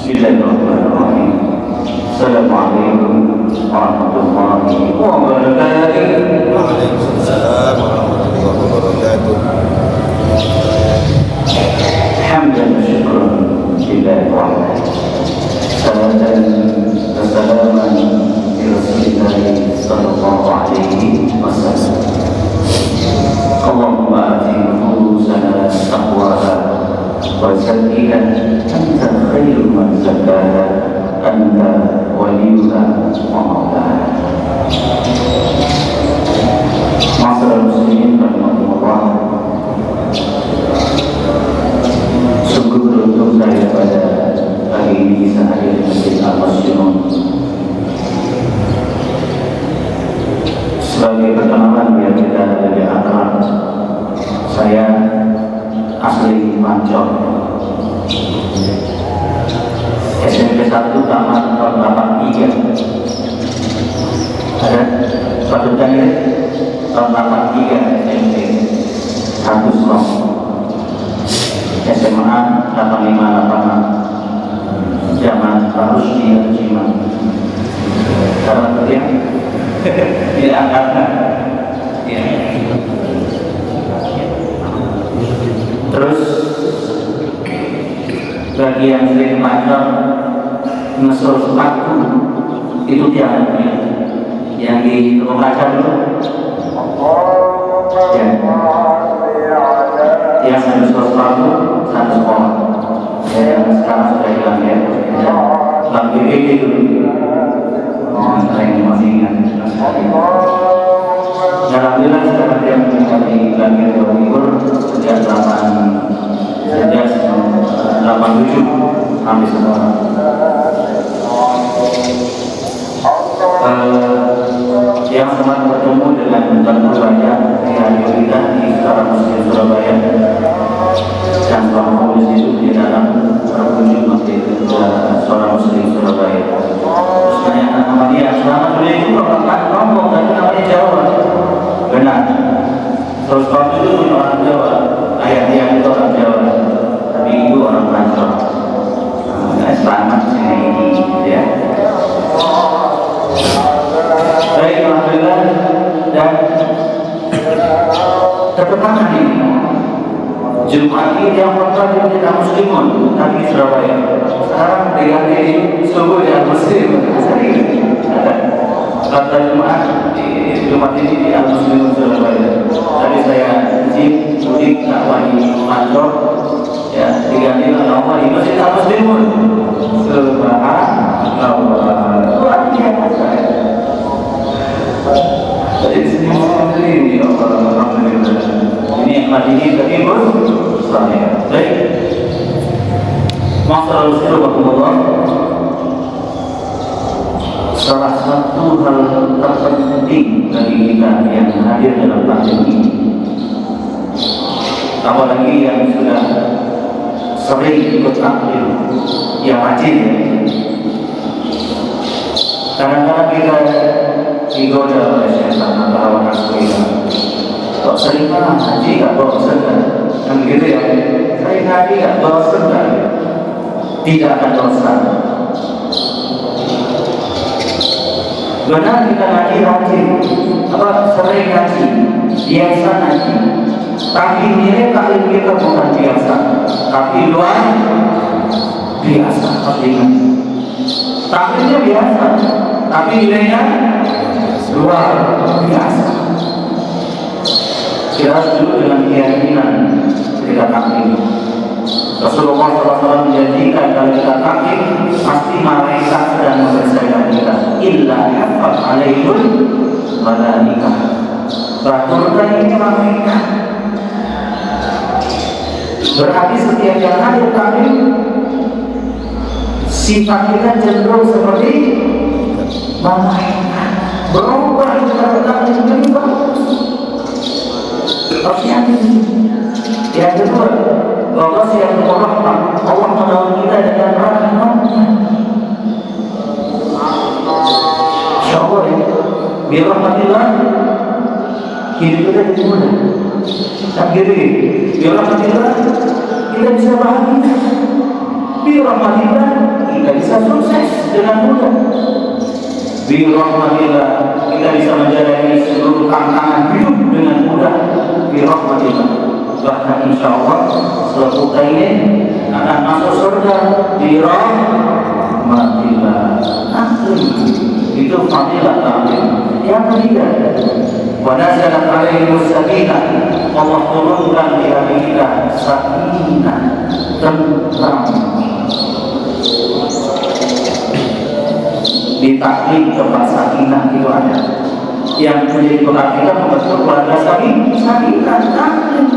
Bismillahirrahmanirrahim. Assalamualaikum warahmatullahi wabarakatuh. Waalaikumsalam warahmatullahi wabarakatuh. Hamdan wa syukran lillahi wahdahu. Salatan wa salaman li Rasulillah sallallahu alaihi wasallam. Allahumma ati nufusana taqwaha wa zakkiha anta khairu man zakkaha anta waliyuha wa maulaha. Ma'asyiral muslimin rahimakumullah. Sungguh beruntung saya pada pagi ini bisa hadir di Masjid Al-Masjunun. Sebagai perkenalan biar kita lebih akrab, saya asli Pancor, SMP 1 tamat tahun 83. Ada patutannya tahun 83 SMP 1 Serong, SMA 85 zaman harus dihajiman karena beliau tidak angkatan ya. Terus bagi yang sering Pancor ngesur sepatu itu tiap yang di toko kaca itu ya, yang satu sepatu satu sekolah yang sekarang sudah hilang ya, Bang BPD dulu sering masih ingat. Alhamdulillah sekarang dia menjadi Langit Jawa Timur sejak 87 hampir semua. Yang sempat bertemu dengan Tuan banyak di radio kita di sekarang Muslim Surabaya dan selama kondisi itu di dalam berkunjung masjid seorang Muslim Surabaya. Terus tanyakan sama dia, selama dulu itu bapak ngomong tapi namanya Jawa. Benar. Terus waktu itu punya orang Jawa, ayah dia itu orang Jawa, tapi itu orang Pancor. Selamat ini ya. Baik, alhamdulillah, dan terpertangan ini Jumat ini yang pertama di Muslimun tapi di Surabaya. Sekarang diganti subuh yang Muslim. Kata Jumat ini di Muslimun Surabaya. Tadi saya mudik dakwah di Pancor, ya diganti nama di Masjid Muslimun. Subhanallah. Luar biasa. Jadi sini alhamdulillah. Ini majlis tadi saya. Baik. Masalah Rasulullah. Salah satu hal terpenting bagi kita yang hadir dalam taklim ini, apalagi yang sudah sering ikut taklim, yang rajin. Kadang-kadang kita digoda oleh syaitan atau hawa nafsu kita. Kok sering haji gak bosan kan? Kan gitu ya. Sering haji gak bosan kan? Tidak akan bosan. Benar kita ngaji rajin, apa sering ngaji, biasa ngaji. Tapi nilai taklim kita bukan biasa, tapi luar biasa. Taklimnya biasa, tapi nilainya luar biasa. Kita dulu dengan keyakinan ketika taklim. Rasulullah SAW menjanjikan kalau kita taklim pasti malaikat sedang mempersiapkan kita. Illa hafal alaihul malaikah. Peraturan ini malaikat. Berarti setiap yang hadir taklim sifat kita cenderung seperti malaikat. Berubah kita taklim lebih bagus. Harus yakin. Yang kedua, Allah siap merahmat. Allah menolong kita dengan rahmatnya. Insyaallah ya. Birahmatillah hidup kita jadi mudah. Tak gitu. Birahmatillah kita bisa bahagia. Birahmatillah kita bisa sukses dengan mudah. Birahmatillah, kita bisa menjalani seluruh tantangan hidup dengan mudah. Birahmatillah, bahkan insya Allah setelah kita ini akan masuk surga. Birahmatillah, itu fadilah taklim. Yang ketiga, wa nazalat alaihimus sakinah, Allah turunkan di hati kita sakinah, tentram. Di taklim tempat sakinah itu ada. Yang menjadi bekal kita membentuk keluarga sakinah taklim.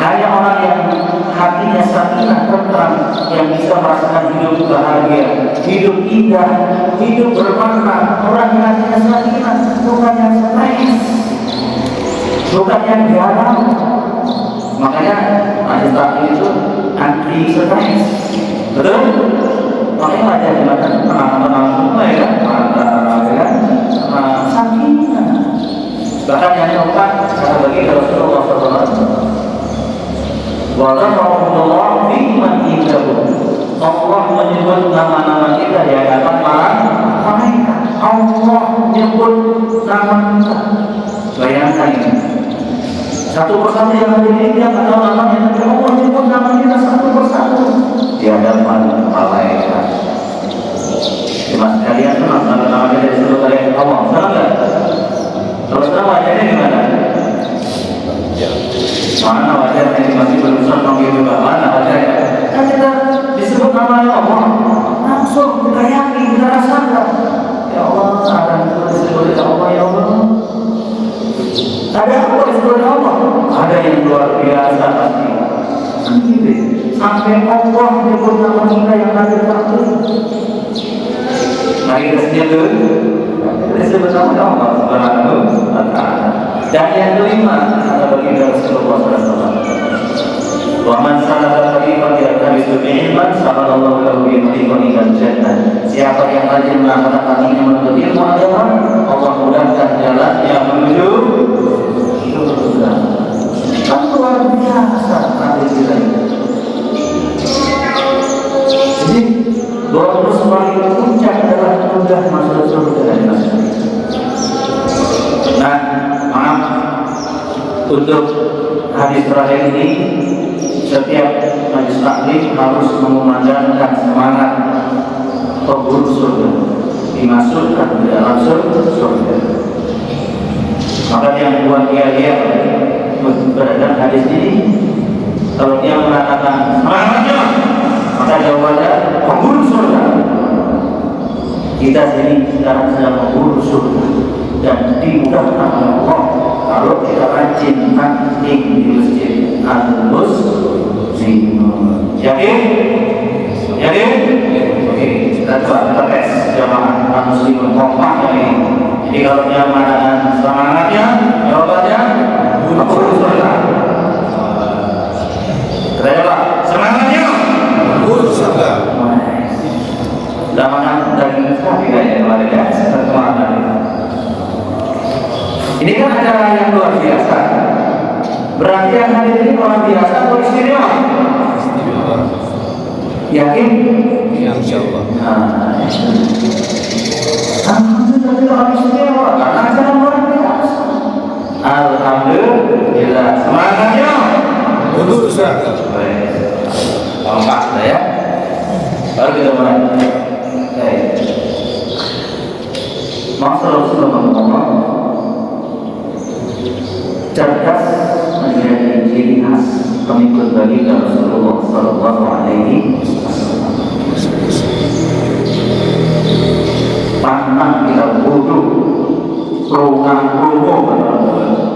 Hanya orang yang hatinya sakinah tentram yang bisa merasakan hidup bahagia, hidup indah, hidup bermakna. Orang yang hatinya sakinah, bukan yang stres, bukan yang galau. Makanya ada taklim itu anti stres, betul? Makanya ada jembatan tenang-tenang semua ya kan, sakinah. Bahkan yang keempat kata bagi Rasulullah SAW, Wallahu biman indahu, Allah menyebut nama-nama kita di hadapan para malaikat. Allah menyebut nama kita. Bayangkan ini. Satu persatu yang ada di dia atau namanya, tapi Allah menyebut nama kita satu persatu di hadapan malaikat. Mas kalian senang kalau nama kita disebut oleh Allah? Senang nggak? Kalau senang wajahnya gimana? Mana wajahnya masih belum senang gitu Pak? Mana wajahnya? Kan kita disebut nama Allah, langsung kita yakin, kita rasakan. Ya Allah, ada yang disebut oleh Allah, ya Allah. Ada apa disebut oleh Allah? Ada yang luar biasa pasti. Sampai Allah menyebut nama kita yang ada di taklim. Mari kita sedia dulu. Kita sebut nama Allah Subhanahu wa Ta'ala. Dan yang kelima adalah baginda Rasulullah SAW. Wa man salaka tariqan yaltamisu bihi ilman sahalallahu lahu bihi tariqan ilal jannah. Siapa yang rajin melaksanakan ini menuntut ilmu agama, Allah mudahkan jalannya menuju surga. Kan luar biasa hadis kita ini. Jadi bonus paling puncak adalah mudah masuk surga dan masuk. Nah, maaf untuk hadis terakhir ini, setiap majelis taklim harus mengumandangkan semangat pemburu surga, dimasukkan ke dalam surga. Maka yang buat dia berada hadis ini, kalau dia mengatakan semangatnya, maka jawabannya pemburu surga. Kita sini sekarang sedang memburu surga dan dimudahkan oleh Allah kalau kita rajin taklim di masjid Al-Muslim. Yakin? Yakin? Oke, kita coba kita tes jamaah Al-Muslim kompak ini. Jadi kalau dia mengatakan semangatnya, jawabannya memburu surga. Kita coba semangatnya memburu surga. Zaman dari sekali ya, warga semangat. Ini kan acara yang luar biasa. Berarti yang hadir ini luar biasa atau istimewa? Istimewa. Yakin? Insyaallah. Alhamdulillah orang istimewa karena acara luar biasa. Alhamdulillah. Semangatnya Mundur surga. Lengkap ya. Baru kita mulai. Maksud Rasulullah cerdas menjadi ciri khas pengikut baginda Rasulullah Sallallahu Alaihi Wasallam. Pantang kita bodoh, program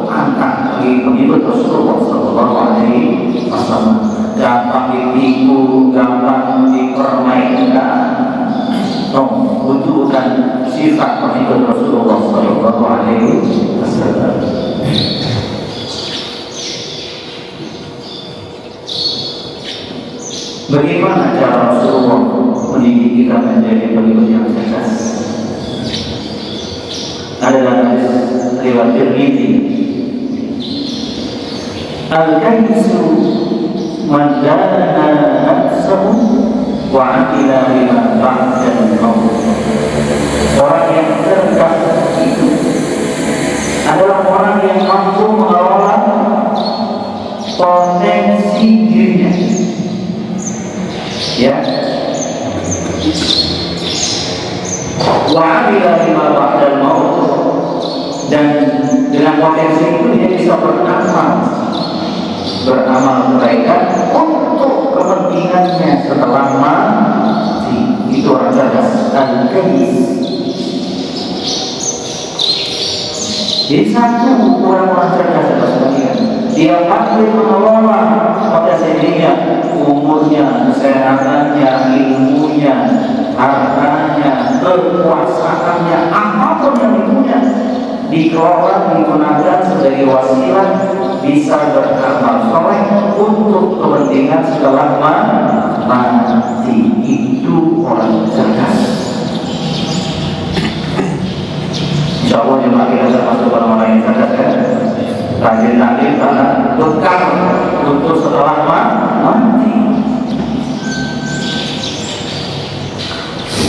pantang bagi pengikut Rasulullah Sallallahu Alaihi Wasallam. Gampang ditipu, gampang dipermainkan. Butuhkan sifat pengikut Rasulullah Sallallahu Alaihi Wasallam. Bagaimana cara Rasulullah mendidik kita menjadi pengikut yang cerdas? Adalah riwayat Tirmidzi. Al-kaisu man dana nafsahu Wa'amila lima ba'dal maut. Orang yang cerdas itu adalah orang yang mampu mengelola potensi dirinya. Ya. Wa'amila lima ba'dal maut, dan dengan potensi itu dia bisa beramal kebaikan untuk kepentingannya setelah mati. Itu orang cerdas dan kais. Jadi satu orang cerdas adalah sekalian, dia pandai mengelola potensi dirinya, umurnya, kesehatannya, ilmunya, hartanya, kekuasaannya, apapun yang dipunya, dikelola, digunakan sebagai wasilah bisa beramal soleh untuk kepentingan setelah mati. Itu orang cerdas. Insya Allah jemaah kita termasuk orang-orang yang cerdas ya. Rajin-rajin karena bekal untuk setelah mati.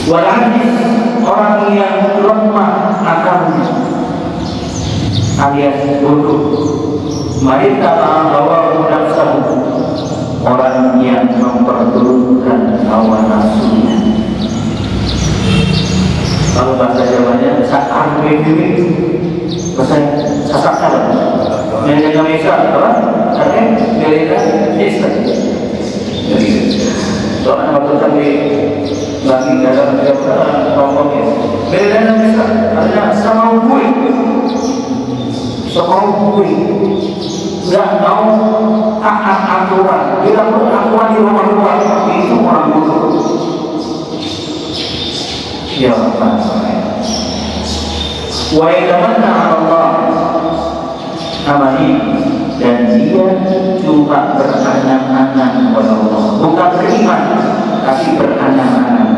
Walhadis, orang yang lemah akalnya alias bodoh, mereka bahwa nafsu, orang yang memperturutkan hawa nafsunya. Kalau bahasa Jawanya sakar bebek, bahasa sasakar, yang Indonesia apa? Artinya beda desa. Jadi soalnya waktu kami lagi dalam kelompoknya, beda desa, artinya sama gue. Seorang nggak tahu taat aturan, bila pun aturan di rumah itu orang bodoh. Ya Allah. Wa ilamanna Allah amani, dan dia cuma berangan-angan kepada Allah, bukan beriman tapi berangan-angan.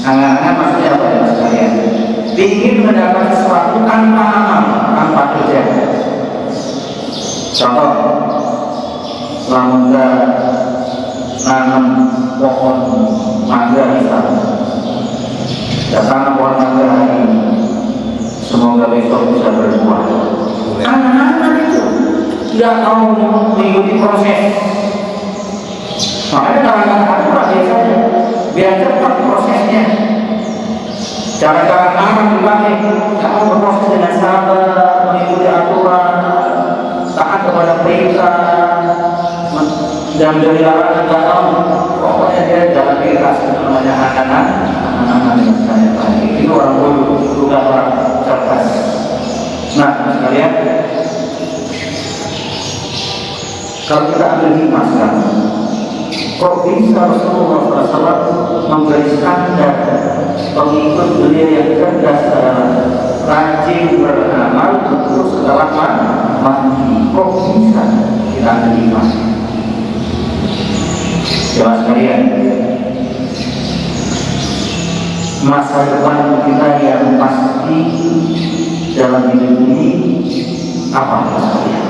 Angan-angan maksudnya apa ya sekalian? Ingin mendapat sesuatu tanpa amal, tanpa kerja. Contoh, mangga nanam pohon mangga misalnya, datang pohon mangga hari ini, semoga besok bisa berbuah. Anak-anak itu tidak mau mengikuti proses. Makanya kalangan aturan biasanya biar cepat prosesnya. Cara-cara aman dipakai, kamu berproses dengan sabar, mengikuti aturan, taat kepada perintah, dan menjadi larangan tidak tahu. Pokoknya dia jalan ikhlas, namanya anak-anak yang saya tadi. Itu orang bodoh, bukan orang cerdas. Nah, sekalian, kalau kita ambil hikmah sekarang, kok bisa Rasulullah SAW memberi standar pengikut beliau yang cerdas adalah rajin beramal untuk setelah mati? Kok bisa kita terima? Jemaah sekalian, masa depan kita yang pasti dalam hidup ini apa sekalian?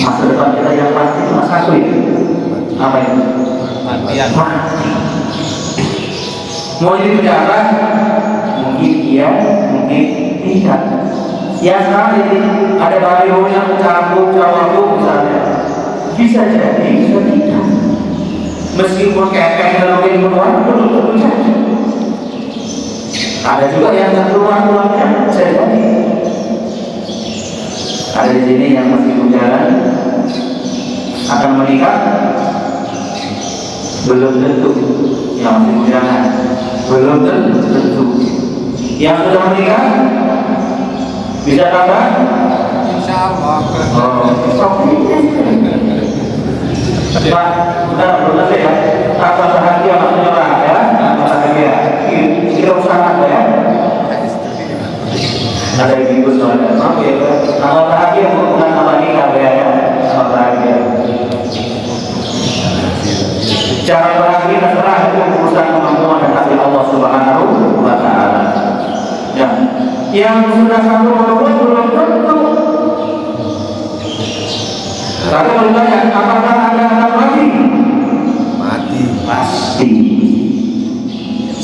Masa depan kita yang pasti cuma satu itu. Apa itu? Mati. Mau di penjara, mungkin iya, mungkin tidak. Ya sekarang ini ada baliho yang cabut cawabuk misalnya, bisa jadi, bisa tidak. Meskipun kepeng dan keluar, belum tentu saja. Ada juga yang keluar-keluarnya bisa jadi. Ada di sini yang masih berjalan akan menikah, belum tentu. Yang masih berjalan belum tentu. Yang sudah menikah bisa tambah? Insyaallah. Pak, bentar, belum selesai ya. Apa bahagia maksudnya orang ya? Bahagia. Kita usahakan ya. Ada ibu soalnya. Maaf ya. Nama bahagia bukan nama nikah ya. Nama bahagia. Cara bahagia terserah, itu urusan kemampuan dan hati Allah Subhanahu wa Ta'ala. Ya. Yang sudah satu berbuat belum tentu. Tapi kalau ditanya, apakah ada anak lagi? Mati. Pas.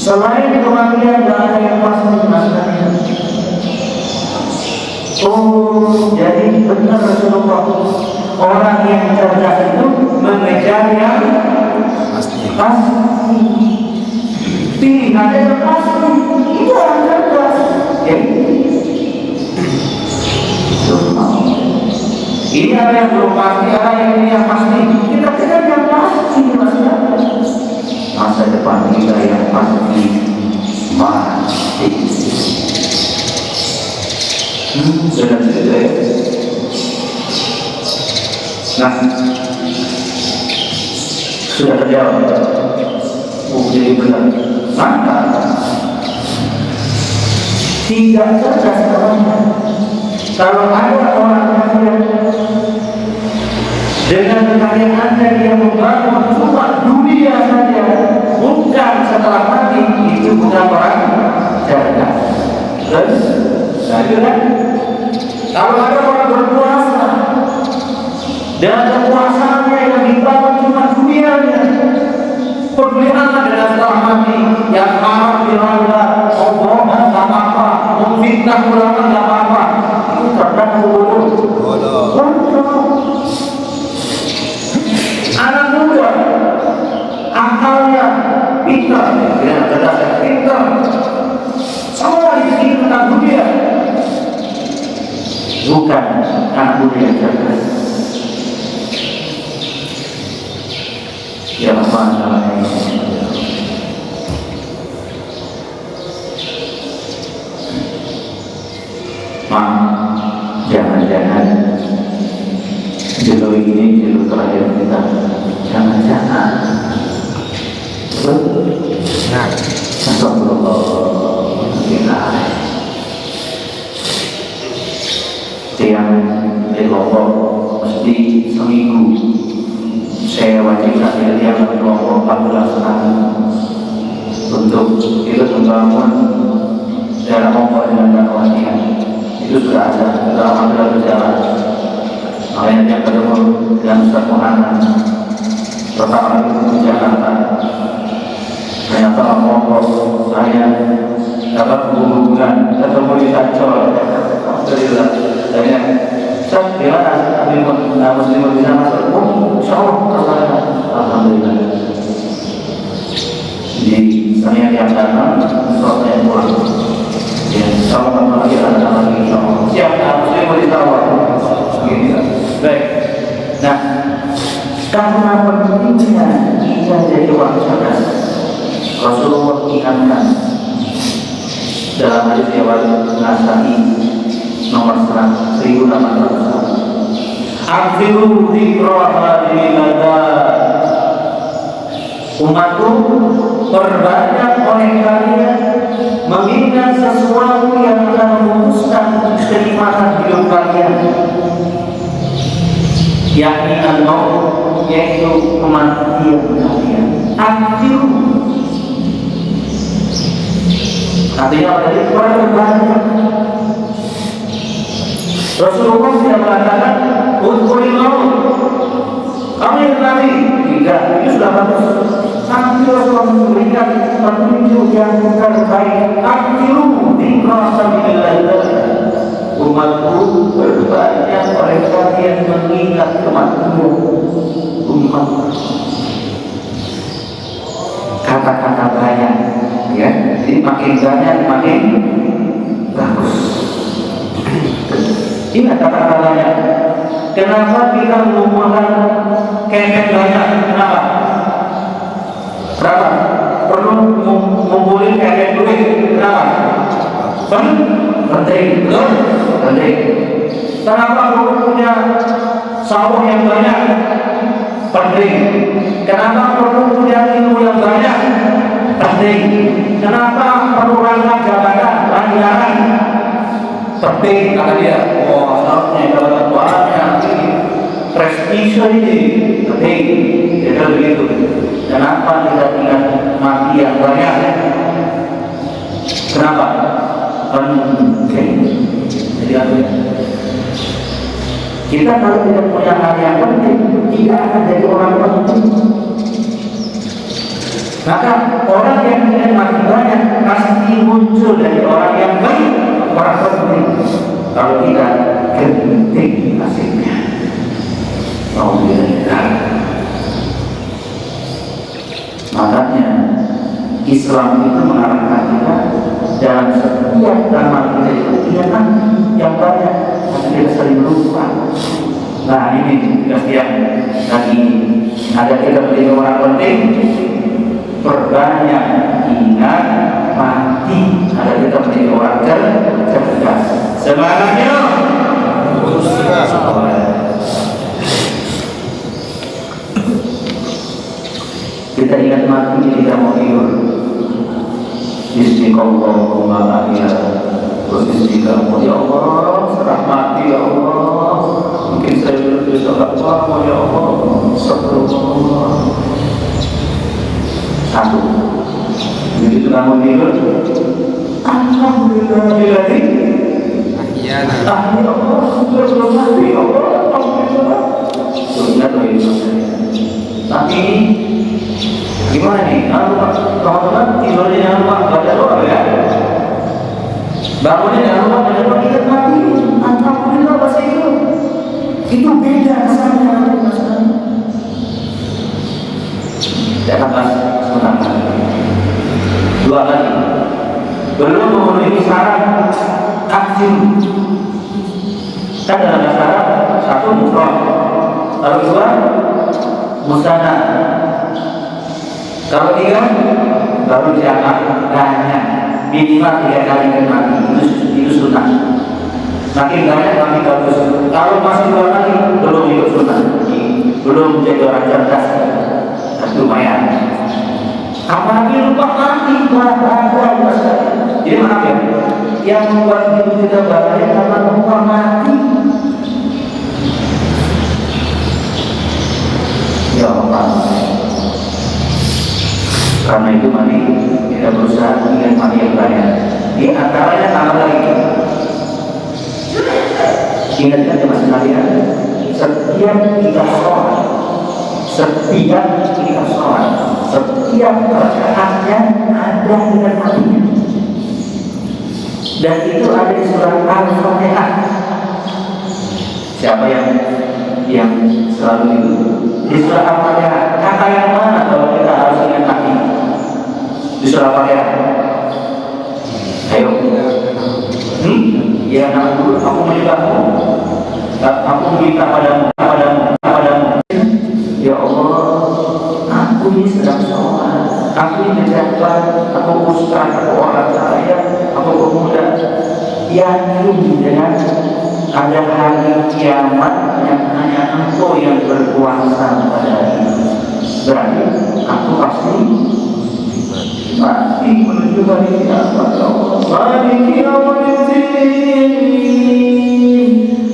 Selain kematian tidak ada yang pasti nasibnya. Oh, jadi benar Rasulullah, orang yang cerdas itu mengejar yang pasti. Tidak ada yang pasti, itu orang cerdas. Ini ada yang belum pasti, ada yang pasti. Kita kejar yang pasti, masa depan kita yang pasti mati. Sudah tidak ya? Nah, sudah terjawab. Jadi benar. Maka tidak cerdas orangnya. Kalau ada orang yang dengan kalian Anda dia membangun cuma dunia saja, bukan setelah mati, itu bukan orang cerdas. Terus, kan? Kalau ada orang berpuasa dan kekuasaannya yang dibangun cuma dunianya, pedulianlah dengan setelah mati, yang haram dilanggar, bohong nggak apa-apa, memfitnah ulama nggak apa-apa, itu cerdas bodoh. Anak muda, akalnya pintar, tidak cerdas, pintar, semua disini tentang dunia, bukan anak muda yang cerdas. Ya Allah, jangan-jangan judul ini judul terakhir kita. Jangan-jangan yang di Lombok mesti seminggu saya wajibkan yang di Lombok 14 hari untuk itu membangun daerah Lombok dengan dakwahnya. Itu sudah ada dalam aturan berjalan. Makanya yang ketemu dengan Ustaz Muhammad pertama itu di Jakarta. Ternyata Lombok saya dapat hubungan ketemu di Tancol. Alhamdulillah. Saya Ustaz gimana? Muslim bisa masuk? Oh, insyaallah. Alhamdulillah. Di sana yang datang, saya pulang. Ya, insyaallah lagi ada lagi insyaallah. Siap, Muslim ditawar. Baik. Nah, karena pentingnya kita jadi orang cerdas, Rasulullah ingatkan dalam hadis riwayat Nasai nomor 1600. Akhirul dzikra hadhihi umatku, perbanyak oleh kalian mengingat sesuatu yang akan memutuskan kenikmatan hidup kalian, yakni al-maut, yaitu kematian kalian. Akhiru artinya dari perbanyak. Rasulullah tidak mengatakan udkhulil maut, kamu yang nanti tidak, itu sudah bagus. Tapi Rasulullah memberikan petunjuk yang terbaik. Akhiru dzikra sabilillah, umatku berbanyak mereka yang mengingat kematian umat. Kata-kata banyak, ya, jadi makin banyak makin bagus. Ingat kata-katanya. Kenapa kita mengumpulkan kepeng banyak? Kenapa? Berapa? Perlu mengumpulin kepeng duit? Kenapa? Penting, betul? Penting. Kenapa perlu punya sawah yang banyak? Penting. Kenapa perlu punya ilmu yang banyak? Penting. Kenapa perlu rangkap jabatan, anggaran? Penting, kata dia. Oh, seharusnya jabatan banyak, prestise ini penting. Jadi begitu. Kenapa tidak ingat mati yang banyak? Kenapa? Penting. Jadi apa? Kita kalau tidak punya hal yang penting, tidak akan jadi orang penting. Maka orang yang ingin mati banyak pasti muncul dari orang yang baik, orang penting. Kalau tidak genting nasibnya. Alhamdulillah. Makanya Islam itu mengarahkan kita dalam setiap amal kita itu punya nanti yang banyak, tapi kita sering lupa. Nah ini setiap lagi ada kita menjadi orang penting, perbanyak ingat mati. Ada kita menjadi orang cerdas. Semangatnya. Kita ingat mati, kita mau tidur. Bismillahirrahmanirrahim. Bismillahirrahmanirrahim. Ya Allah, serah mati ya Allah. Mungkin saya berdosa apa ya Allah. Astagfirullah. Satu. Jadi sudah mau tidur. Alhamdulillah. Ya Allah, sudah belum mati ya Allah. Alhamdulillah. Sudah doa. Tapi gimana nih? Teman-teman tidurnya jangan lupa baca doa ya. Bangunnya jangan lupa baca doa, ingat mati. Alhamdulillah bahasa itu beda rasanya dengan rasanya. Jangan bahas sebentar. Dua lagi. Belum memenuhi syarat aksim. Kan dalam syarat satu mufrad, lalu dua musanna. Kalau tiga baru jamak banyak, minimal 3 kali mati itu sunnah. Makin banyak makin bagus. Kalau masih 2 kali belum ikut sunnah, belum jadi orang cerdas. Lumayan. Apalagi lupa mati bahwa jadi maaf ya, yang membuat hidup kita bahaya karena lupa mati. Ya Allah. Karena itu mari kita berusaha ingat mati yang banyak. Di antaranya apa lagi? Ingatkan teman sekalian, setiap kita sholat, setiap rakaatnya ada dengan matinya. Dan itu ada di surah Al-Fatihah. Siapa yang selalu itu? Di surah Al-Fatihah. Kata yang mana kalau kita harus ingat mati? Di surah Al-Fatihah. Ayo. Ya nak dulu aku menyembahmu. Aku minta padamu. Ya Allah, aku ini sedang sholat. Aku ini pejabat, aku ustaz, aku orang kaya, aku pemuda. Yakin dengan ada hari kiamat yang hanya Engkau yang berkuasa pada ini. Berarti aku pasti mati menuju hari kiamat. Hari kiamat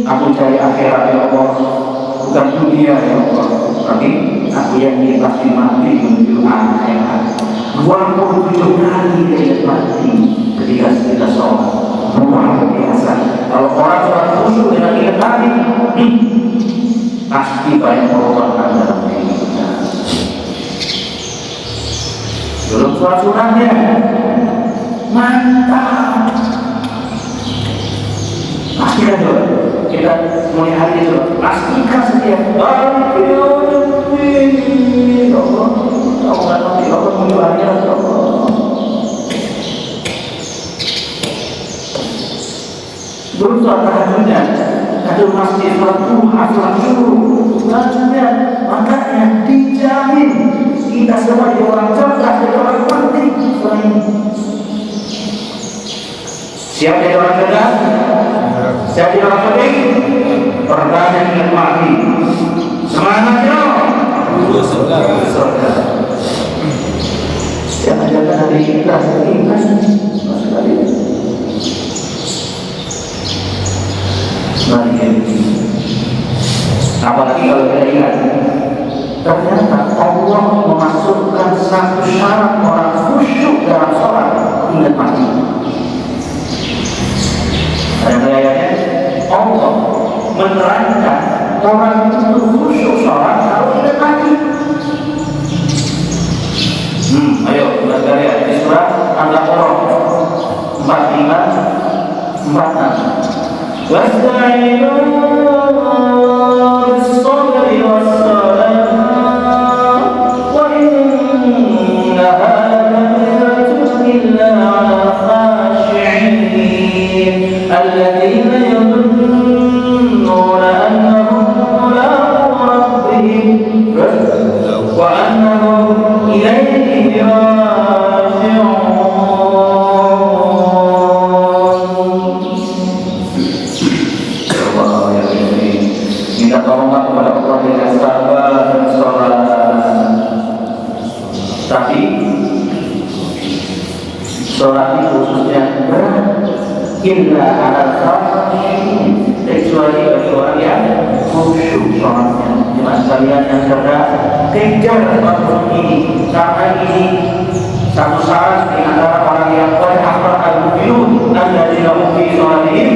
aku cari akhirat ya Allah, bukan dunia ya Allah. Tapi aku yakin pasti mati menuju akhirat. 27 kali dia mati ketika kita sholat. Luar biasa. Kalau orang sholat khusyuk dengan ingat mati, pasti banyak perubahan dalam hidupnya. Belum sholat sunatnya, mantap. Pastikan dulu. Kita mulai hari itu pastikan setiap hari Allah nanti Allah menyuarakan Allah. Berusaha tahajudnya, tahajud masjid, sholat duha, sholat subuh, tahajudnya, makanya dijamin kita semua jadi orang cerdas, jadi orang penting selain ini. Siap jadi orang cerdas? Siap jadi orang penting? Pertanyaan ingat mati. Semangatnya. Jangan-jangan hari ikhlas, sekali. Apalagi kalau kita ingat, ternyata Allah memasukkan satu syarat orang khusyuk dalam sholat, ingat mati. Ada ayatnya, Allah menerangkan orang itu khusyuk sholat kalau ingat mati. Ayo kita sekalian di surah Al-Baqarah 45 46. Wasta'inu bis-sabri was-salah wa innaha lakabiratun illa 'alal khashi'in alladziina yadhunnuna annahum mulaqu rabbihim wa annahum ilayhi raji'un. Minta tolonglah kepada Allah dengan sabar dan sholat. Tapi sholat itu khususnya berat. Illa ala khashi'in, kecuali bagi orang yang khusyuk sholatnya. Jemaah sekalian yang cerdas, kejar sholat ini, karena ini satu syarat di antara orang yang berhafal al-mu'minun alladzina hum fi sholatihim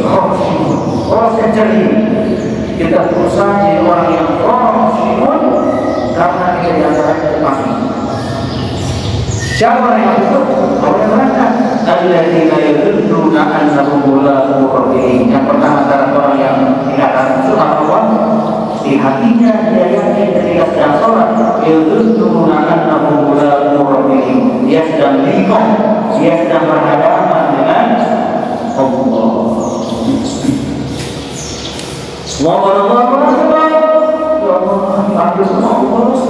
khashi'un. Oh, kejar ini. Kita berusaha jadi orang yang khashi'un karena kita diantaranya pasti. Siapa orang yang itu? Orang yang berangkat. Alladzina yadhunnuna annahum mulaqu rabbihim. Yang pertama adalah orang yang dikatakan subhanallah, di hatinya dia yakin ketika sedang sholat, yadhunnuna annahum mulaqu rabbihim. Dia sedang liqah, dia sedang berhadapan dengan Allah. Allahu Akbar. Ya Allah, senang banget.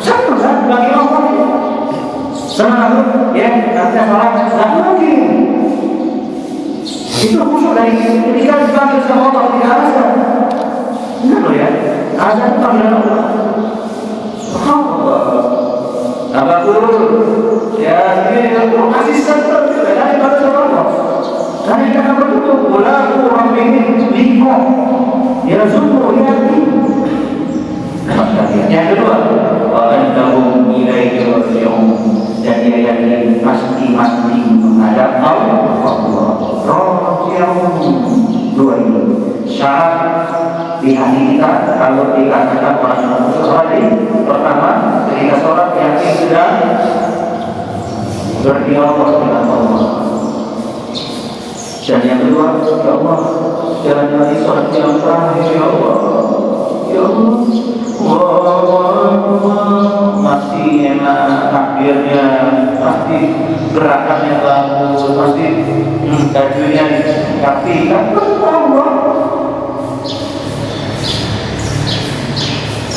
Senang kan bagi Allah. Senang ya, nanti sholat tidak mungkin. Itu khusyuk dari ketika dipanggil sama Allah tidak azan. Benar loh ya, azan itu panggilan Allah. Subhanallah. Abakul, ya ini aku asisten juga dari pada Allah. Dan yang akan bertutup mulaqu rabbihim liqah yazunnu yati. Yang kedua, wa annahum ilaihi raji'un, dan dia yakin pasti menghadap Allah. Raji'un, dua ini syarat di hati kita kalau dikatakan orang yang sholat. Pertama, ketika sholat yakin sedang berdialog dengan Allah. Dan yang kedua, ya Allah, jalan lagi sholat yang terakhir, ya Allah, ya Allah, masih enak takbirnya, pasti gerakannya bagus, pasti bajunya rapi, kan Allah.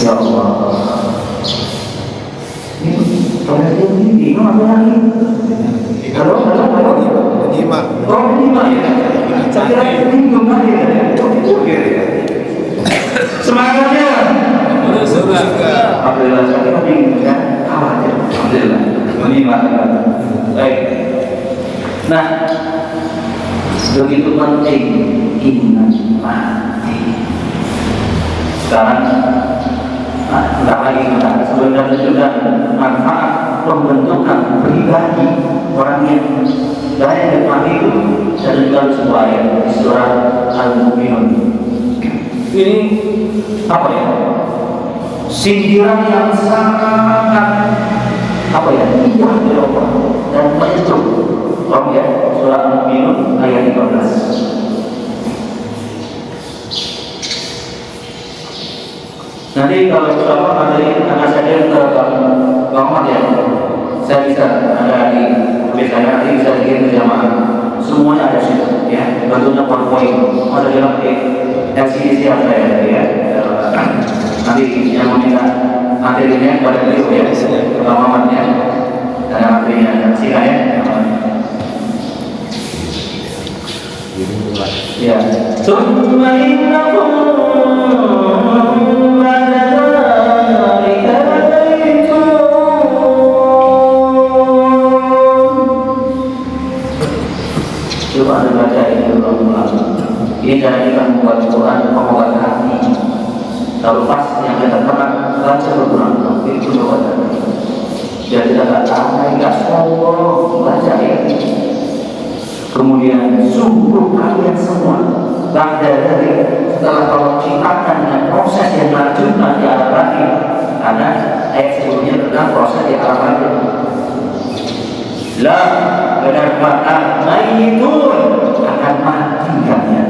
Ya Allah, ini pengertian ini bingung apa lagi? Halo. Lima. Oh, 5 ya. Saya kira bingung lagi ya. Semangatnya. Alhamdulillah, saya kira bingung ya. Khawatir. Alhamdulillah. 5. Baik. Nah, begitu penting iman mati. Sekarang tidak lagi kita sebenarnya sudah manfaat pembentukan pribadi orang yang dari mati itu. Saya juga sebuah ayat di surah Al-Mu'minun. Ini apa ya? Sindiran yang sangat apa ya? Indah dari Allah dan menyentuh. Oh ya, surah Al-Mu'minun ayat 15. Nanti kalau insyaAllah akan saya ke Bang Muhammad ya, saya bisa ada di biasanya nanti bisa dikirim ke jamaah. Semuanya ada situ ya, bentuknya PowerPoint ada di dalam LCD siap saya ya. Nanti yang meminta materinya kepada beliau ya, Bang Muhammad ya, dan materinya silakan ya. Ya, summa innakum coba anda baca ini berulang-ulang. Ini cara kita membuat Quran pengobat hati. Kalau pas yang kita pernah baca berulang-ulang itu pengobat hati. Jadi kita nggak sombong baca ini. Kemudian sungguh kalian semua bangga dari setelah Allah ciptakan dengan proses yang lanjutkan di alam langit, karena ayat sebelumnya tentang proses di alam barzah. La benar-benar mayyitun, akan mati kalian.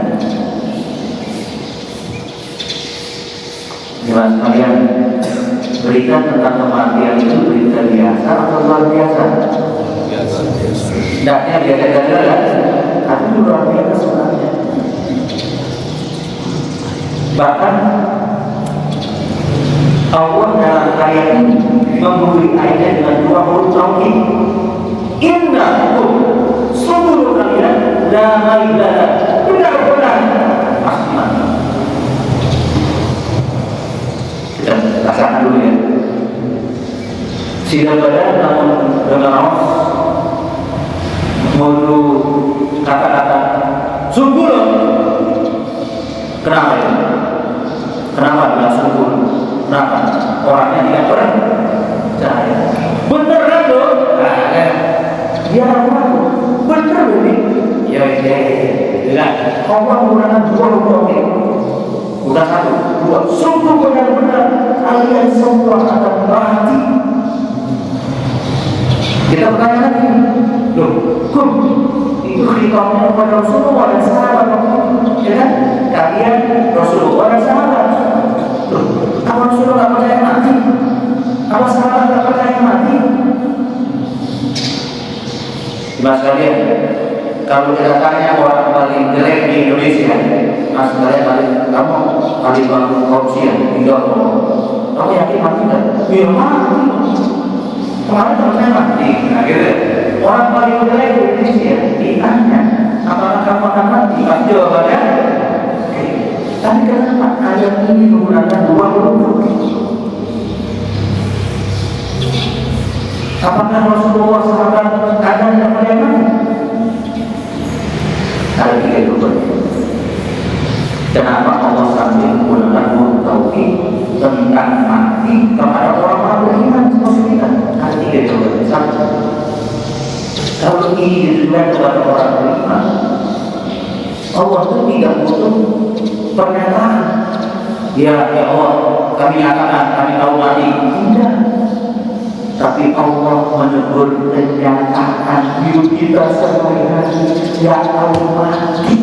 Jelas kalian, berita tentang kematian itu berita biasa atau luar biasa? Biasa. Tidaknya biasa-biasa kan? Tapi luar biasa sebenarnya. Bahkan Allah dalam ayat ini memberi ayatnya dengan dua huruf tauhid. Innakum, sungguh kalian la ilaha, benar-benar pasti mati. Kita rasakan dulu ya. Sidang badan namun dengan awas mulu kata-kata sungguh loh. Kenapa itu? Kenapa bilang sungguh? Kenapa? Orangnya tidak percaya. Beneran loh. Dia ragu. Bener loh ini. Ya. Allah menggunakan dua huruf. Bukan satu, dua. Sungguh benar-benar kalian semua akan mati. Kita bertanya lagi, loh, kum, itu khitabnya kepada Rasulullah dan sahabat, ya kan? Kalian Rasulullah dan sahabat. Loh, apa Rasulullah tak percaya mati? Apa sahabat tak percaya mati? Mas kalian, kalau kita tanya orang paling jelek di Indonesia, mas kalian kamu paling bagus korupsi ya, tidak. Kamu yakin mati kan? Iya mati. Kemarin teman mati, nah gitu. Orang paling jelek di Indonesia ditanya, apakah kamu akan mati? Pasti jawabannya. Tapi kenapa ayat ini menggunakan dua huruf? Apakah Rasulullah SAW ada yang mati? Ada tiga huruf. Kenapa Allah sambil menggunakan huruf tauhid tentang mati kepada orang-orang beriman seperti kita? Ada tiga huruf. Satu, kalau ini ditujukan kepada orang beriman, Allah itu tidak butuh pernyataan. Ya Allah, kami nyatakan, kami tahu mati. Tidak. Tapi Allah menegur kenyataan hidup kita sehari-hari. Ya tahu mati.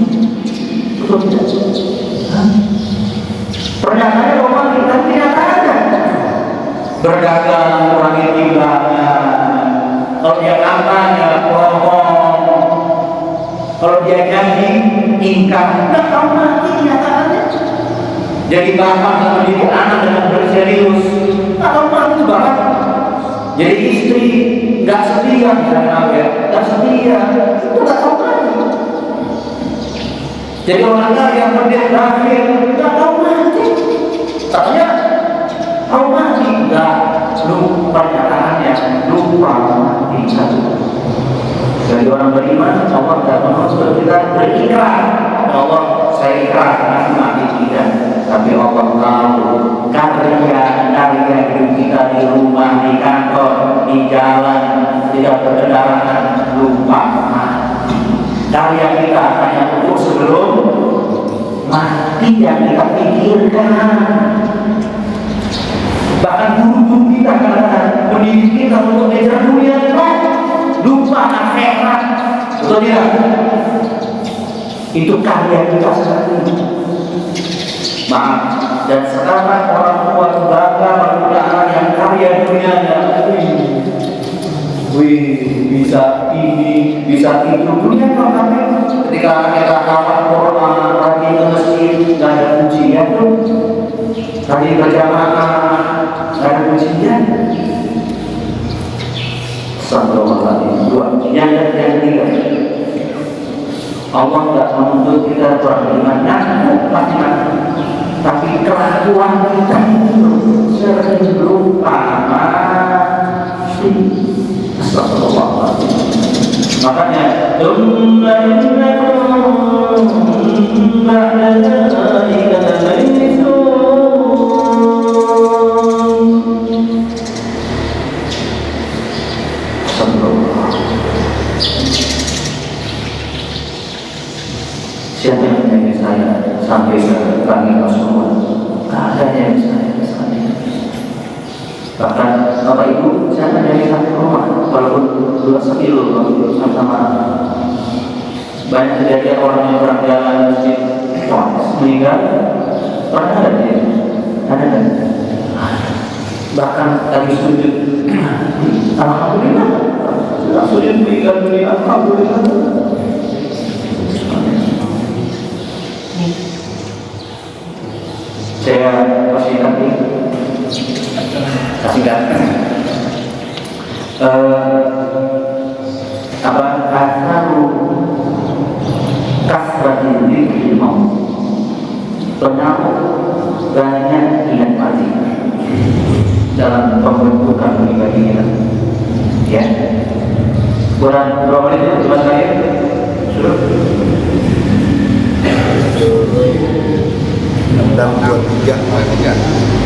Betul tidak? Pernyataannya bahwa kita tidak ada. Berdagang, kurangi timbangan. Kalau dia kampanye, bohong. Kalau dia janji, ingkar. Tidak tahu mati kenyataannya. Jadi bapak dan mendidik anak dengan berserius. Tidak tahu mati itu bapak. Jadi istri nggak setia, nggak setia. Itu nggak tahu mati. Jadi orang yang berakhir nggak tahu mati. Katanya tahu mati nggak, lupa pernyataannya, lupa mati satu. Jadi orang beriman, Allah tidak menuntut kita berikrar. Allah saya ikrar mati tidak. Tapi Allah tahu karya hidup kita di rumah, di kantor, di jalan, tidak berkendaraan, lupa mati. Karya kita hanya untuk sebelum mati yang kita pikirkan. Bahkan guru-guru kita kadang-kadang mendidik kita untuk mengejar dunia, lupa akhirat. Betul tidak? Itu karya kita sendiri. Maaf. Dan sekarang orang tua bangga pada anak yang karya dunianya. Bisa ini, bisa itu. Dunia kalau ketika kita hafal Quran, lagi ke masjid, nggak ada ujian tuh. Lagi berjamaah, nggak ada ujian. Yang ketiga, Allah nggak menuntut kita beriman, pasti mati. Tapi kelakuan kita itu sering lupa mati. Astagfirullahaladzim. Makanya siapa yang menyayangi saya sampai ke kami Rasulullah? Tak ada yang saya sampai. Bahkan Bapak Ibu, saya dari satu rumah, walaupun dua sekilo, sama-sama banyak kejadian orang yang berang jalan masjid, meninggal, pernah ada dia, ada kan? Bahkan lagi sujud, alhamdulillah, sujud meninggal dunia, alhamdulillah. Saya masih nanti kasihkan asal kasratin dzikri maut, pengaruh banyak ingat mati dalam pembentukan pribadi kita. Ya, berapa menit itu cuma sekali? Sudah. Enam 23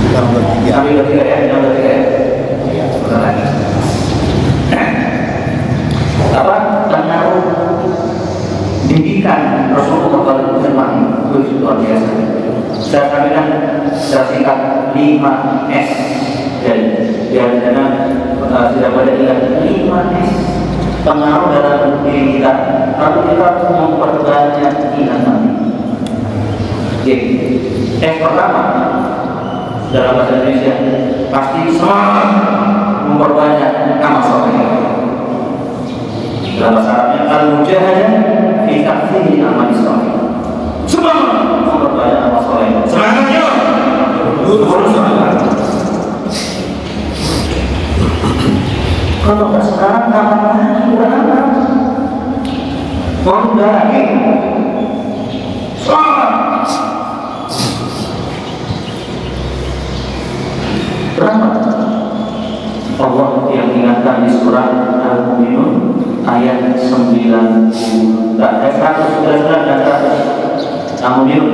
Sampai 23 ya, 23 ya. Sebentar lagi. Apa? Pengaruh didikan Rasulullah SAW itu luar biasa. Saya sampaikan secara singkat 5S dan biar sana tidak pada ingat 5S pengaruh dalam diri kita. Lalu kita memperbanyak ingat mati. S pertama dalam bahasa Indonesia pasti semangat memperbanyak amal soleh. Dalam bahasa Arabnya al-mujahadah fi taktsiri amal soleh. Semangat memperbanyak amal soleh. Semangatnya lurus semangat. Kalau nggak sekarang kapan lagi berapa? Mau lagi semangat. Berapa? Allah yang ingatkan di surah Al-Mu'minun ayat 90 dan 100 dan 100. Al-Mu'minun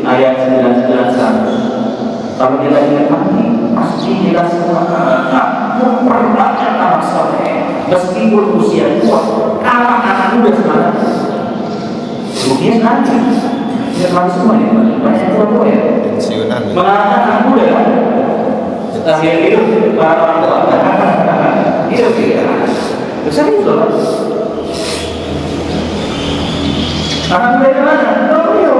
ayat 99 100. Kalau kita ingat mati, pasti kita semua memperbanyak amal soleh. Meskipun usia tua, kalah anak muda semangat. Ruginya nanti, ingat mati semua ya, banyak tua ya. pensiunan. Mengarahkan anak muda kan? Hasil hidup para orang tua hidup ya besar itu loh. Anak muda di mana? Tahu ya.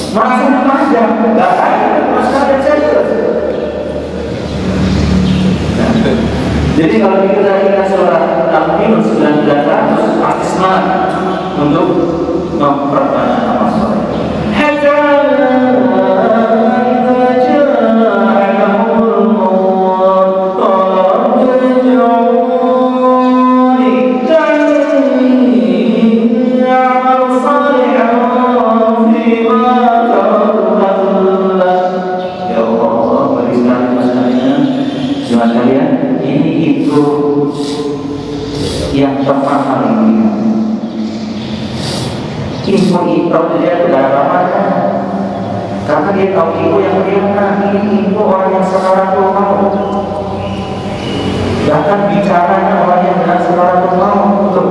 Merasa panjang, nggak ada masalah dan serius. Jadi kalau kita ingat surah Al-Mu'minun 900 pasti semangat untuk memperbanyak amal soleh. Yang pertama ini info dia sudah apa-apa karena dia tahu info yang beriana ini info orang yang sekarang belum mau, bahkan bicaranya orang yang dengan sekarang belum mau. Untuk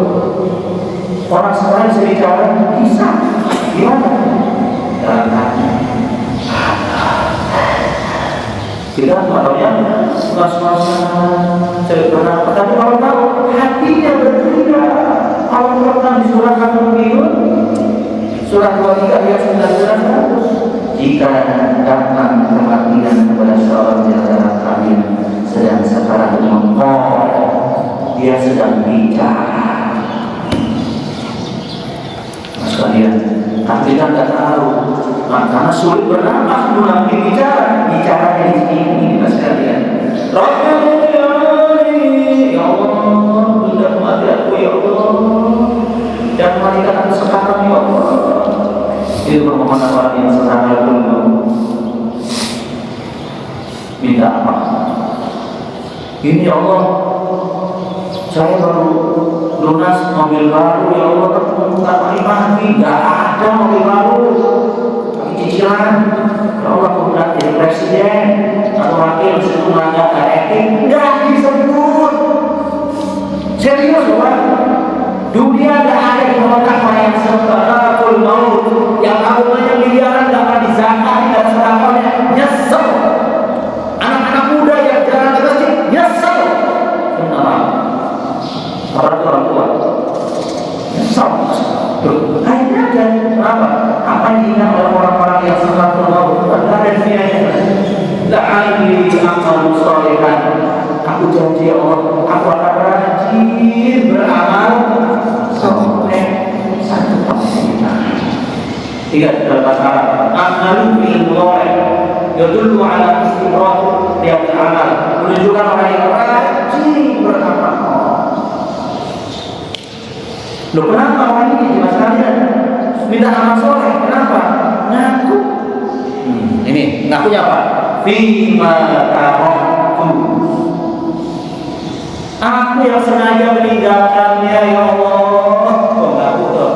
orang sekarang bisa bicara bisa gimana dalam hati kita nggak tahu ya cerita tapi kalau tahu hatinya berbeda. Kalau pernah di surah Al-Mu'minun surah 23 ayat 19 jika datang kematian kepada seorang di antara kalian sedang sekarang mengkor, dia sedang bicara. Mas kalian, tapi kan nggak tahu. Karena sulit bernafas bukan bicara di sini mas kalian. Ya Allah, bunda kematianku ya Allah, dan matikan aku sekarang ya Allah. Itu permohonan orang yang sekarang dulu. Minta apa? Ini ya Allah, saya baru lunas mobil baru ya Allah, tak mati, nggak ada mobil baru. Cicilan, ya Allah kemudian jadi presiden atau wakil disebut melanggar etik, nggak disebut. Serius Pak, dunia nggak ada di otak yang sebarakul maut yang awalnya miliaran dapat dizakat dan sedekahnya nyesel. Anak-anak muda yang sakratul maut, ada niatnya. La'alli a'malu sholihan. Aku janji ya Allah, aku akan rajin beramal soleh satu tahun. Tiga bahasa Arab. Amalu bil mulai yadullu ala istimrar tiap amal, menunjukkan orang yang rajin beramal. Loh, kenapa orang ini jelas kalian minta amal soleh? Kenapa? Ngaku. Ini ngakunya apa? Fima taraktu. Aku yang sengaja meninggalkannya ya Allah. Kok ngaku tuh?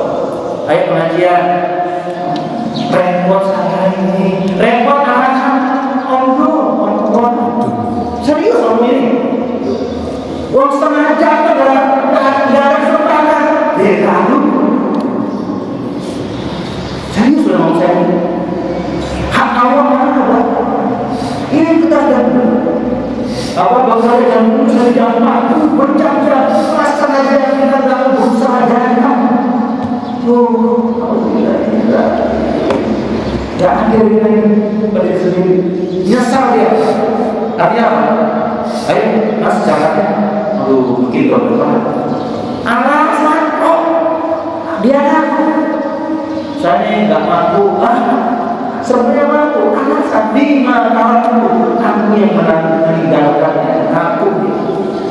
Ayo pengajian. Repot saya ini. Repot alasan omong. Serius om ini. Uang setengah jam ada kesempatan. Lalu serius sudah mau saya. Hak Allah mana buat? Ini kita dan apa bangsa yang berusaha jam 4 berjam-jam setengah jam kita dalam berusaha jalan. Gak ada yang berdiri sendiri. Nyesal dia. Artinya apa? Ayo, mas jalannya. Aduh, mungkin kau berapa? Alasan kok dia ngaku. Saya nggak mampu. Sebenarnya mampu. Alasan lima tahun aku yang meninggalkannya. Ngaku.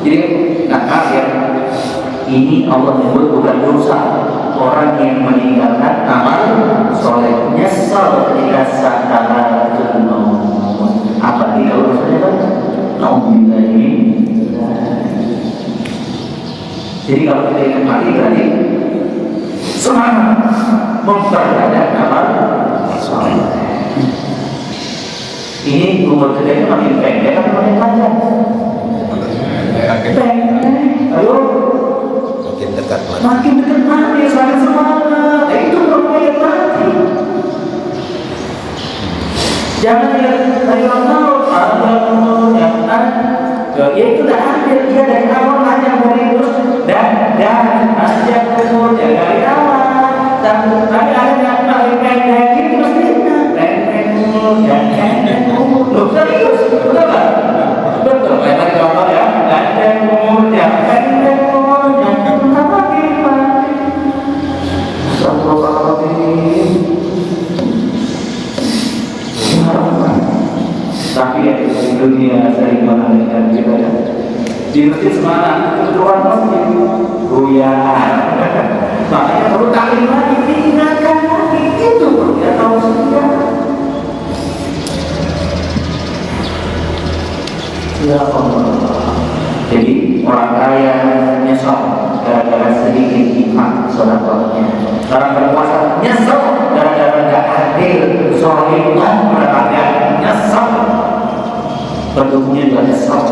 Jadi nakal ya. Ini Allah menyebut bukan dosa. Orang yang meninggalkan amal soleh nyesal ketika sakaratul maut. Apa dia kalau dosanya kan? Nauzubillah ini. Jadi kalau kita ingin mati berarti semangat memperbanyak amal soleh. Ini umur kita itu makin pendek atau makin panjang? Pendek. Ayo. Makin dekat mati, semakin semangat. Itu bermain mati. Jangan lihat dari Allah, yang ya itu dah hadir dia dari awal hanya dari terus dan aja umur dari awal. Dan tapi ada yang paling pendek itu mestinya pendek umur dan pendek umur. Loh serius, betul tak? Betul. Kayak contoh ya, pendek umur dan pendek umur dan tapi ya di dunia sering mengalihkan kita ya. Di masjid semangat, keluar masjid goyang. Makanya perlu taklim lagi, diingatkan lagi itu ya tahu sedia. Ya Allah. Jadi orang kaya nyesal gara-gara sedikit infak sedekahnya. Orang berpuasa nyesal gara-gara nggak hadir sholat berkatnya nyesal. Pendukungnya juga nyesal.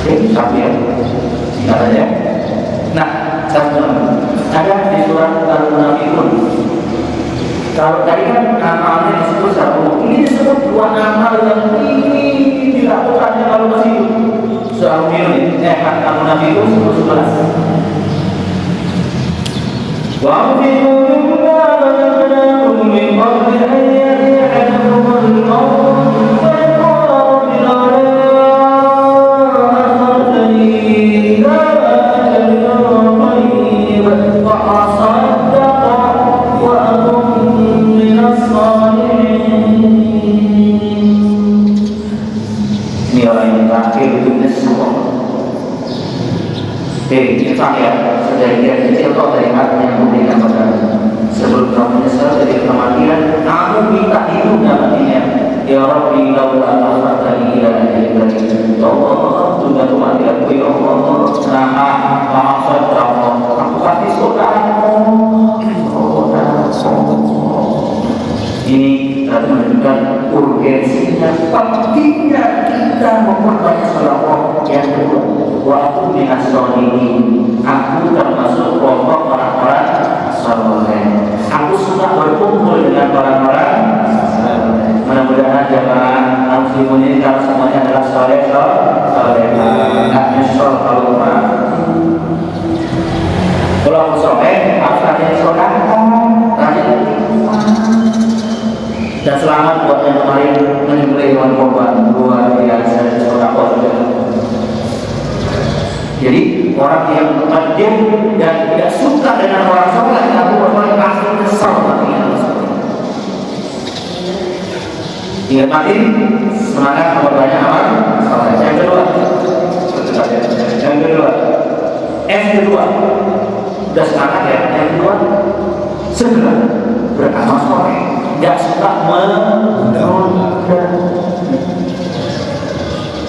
Oke, tapi ya, singkat aja. Nah, ada di surat Al-Munafiqun. Kalau tadi kan amalnya disebut satu, ini disebut dua amal yang ini dilakukannya kalau masih hidup. Soal minum, Al-Munafiqun 11. Wa'afiqu mimma razaqnakum min qabli an ya'tiyakumul maut fa yaqulu rabbi lawla akhartani ila ajalin qarib fa asaddaqa wa akun minas salihin. Ini orang yang terakhir itu nyesal. Infak ya, sebagian kecil kau terima yang memberikan pada sebelum kamu menyesal dari kematian, kamu minta hidup dalamnya. Ya Rabbi, laula akhartani ila ajalin qarib. Ya Allah, tunda kematianku ya Allah. Nah, maafkan Allah. Aku kasih saudaramu. Ini menunjukkan urgensinya, pentingnya kita memperbanyak sedekah. Yang kedua, waktu minas sholihin, aku termasuk kelompok orang-orang saleh. Aku suka berkumpul dengan orang-orang saleh. Mudah-mudahan jamaah muslimin ini kalau semuanya adalah saleh, nggak nyesel kalau mati. Kalau aku saleh, aku rajin sedekah, rajin orang yang pendiam dan tidak suka dengan orang soleh, tapi orang pasti kesal hatinya. Ingat mati, semangat memperbanyak amal soleh. Yang kedua, yang kedua, udah semangat ya. Yang kedua, segera beramal soleh. Tidak suka menunda.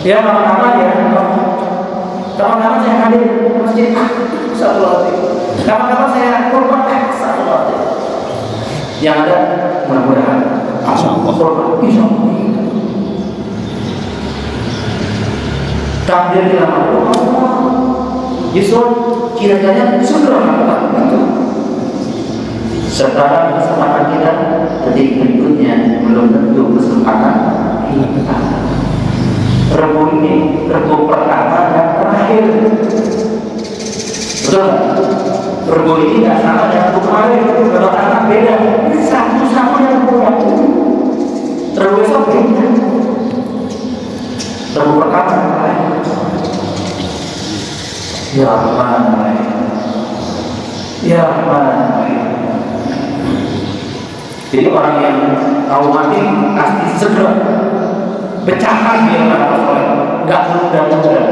Ya, lama-lama ya. Lama-lama saya hadir di masjid satu waktu. Lama-lama saya korban satu waktu. Yang ada mudah-mudahan korban insya Allah. Takdir di dalam Allah. Justru kiranya segera melakukan itu. Sekarang kesempatan kita, detik berikutnya belum tentu kesempatan kita. Rebu ini, rebu pertama dan terakhir. Betul? Rebu ini tidak sama dengan rebu kemarin. Kalau anak beda, ini satu-satunya rebu yang ini. Rebu besok beda. Rebu pertama dan terakhir. Ya Rahman, ya Rahman. Jadi orang yang tahu mati pasti segera pecahkan dia amal soleh, nggak menunda-nunda.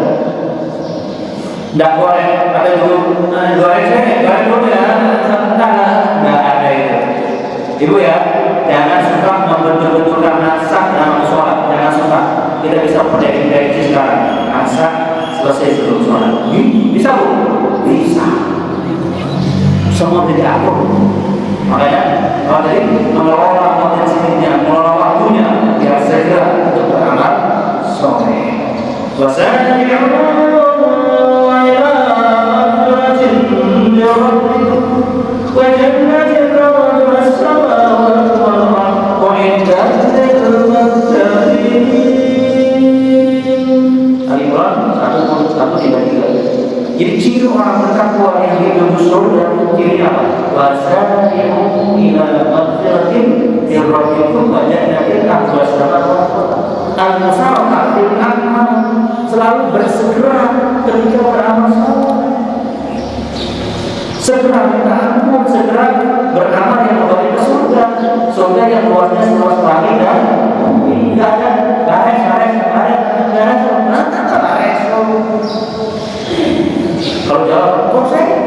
Nggak boleh ada dulu, goreng dulu ya, nggak ada itu. Ibu ya, jangan suka membentur-benturkan nasak dalam sholat, jangan suka. Kita bisa prediksi sekarang, nasak selesai sebelum sholat. Bisa bu? Bisa. Semua tidak akur. Makanya kalau tadi mengelola potensinya, mengelola waktunya, biar segera untuk beramal soleh. Wasari'u ila maghfiratin min rabbikum wa jannatin 'arduha as-samawati wal ardu u'iddat lil muttaqin. Al-Imran 133. Jadi ciri orang bertakwa yang hidup surga ciri apa? Wasari'u ila maghfiratin min rabbikum wa jannatin 'arduha as-samawati wal ardu. Al-musara'ah fil amal, selalu bersegera ketika beramal soleh. Segera minta ampun, segera beramal yang membawa ke surga. Surga yang luasnya seluas langit dan bumi. Tidak ada bares. Kalau jawab, kok saya?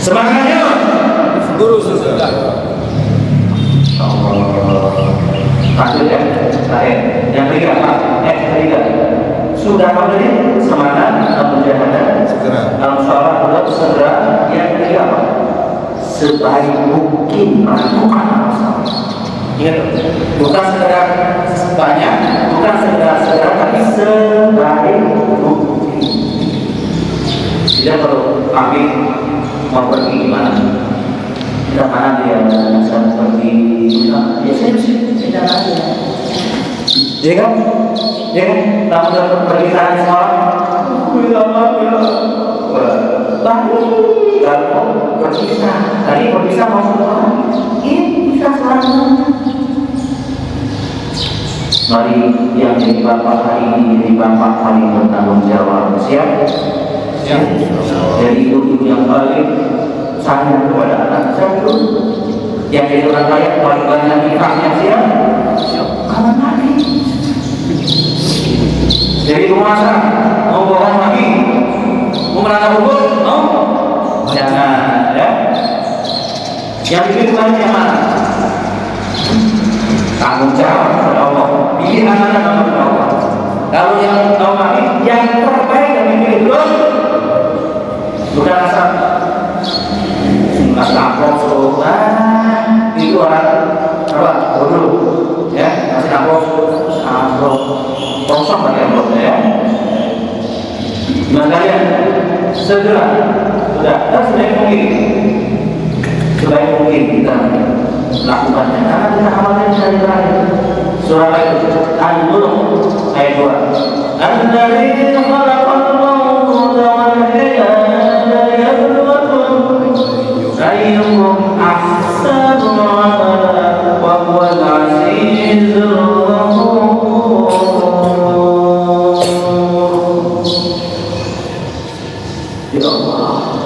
Semangatnya Guru sesudah. Maksud yang ketiga apa? Ketiga sudah memberi semangat mujahadah Segera. dalam sholat belum segera. Yang ketiga apa? Sebaik mungkin melakukan amal soleh. Ingat, bukan sekedar banyak, bukan sekedar tapi sebaik mungkin. Tidak perlu kami mau pergi gimana? Kita mana dia bisa pergi? Ya saya tidak ada. Ya kan? Tahu dapat permintaan sekolah? Baru berpisah. Tadi berpisah mau sekolah. Ini bisa sekolah. Mari yang jadi bapak hari ini jadi bapak paling bertanggung jawab. Siap? Siap. Jadi ibu yang paling sayang kepada anak saya itu, yang jadi orang kaya paling banyak nikahnya. Siap? Kapan lagi? Jadi penguasa mau bohong lagi, mau melanggar hukum, mau? Jangan, ya. Yang bikin bukan yang mana? Tanggung jawab kepada Allah. Pilih anak kepada Allah. Kalau yang tahu kami, yang terbaik yang dipilih belum, bukan asal amplop itu orang apa? Bodoh, ya. Kasih amplop kosong pakai amplopnya, ya. Gimana kalian? Segera, sudah, sebaik mungkin kita lakukannya. Karena kita amalkan dari terakhir. Surah Al-Mulk ayat 2. Alladzi khalaqal mauta wal hayata liyabluwakum ayyukum ahsanu amala wa huwal 'azizur rahim. Ya Allah,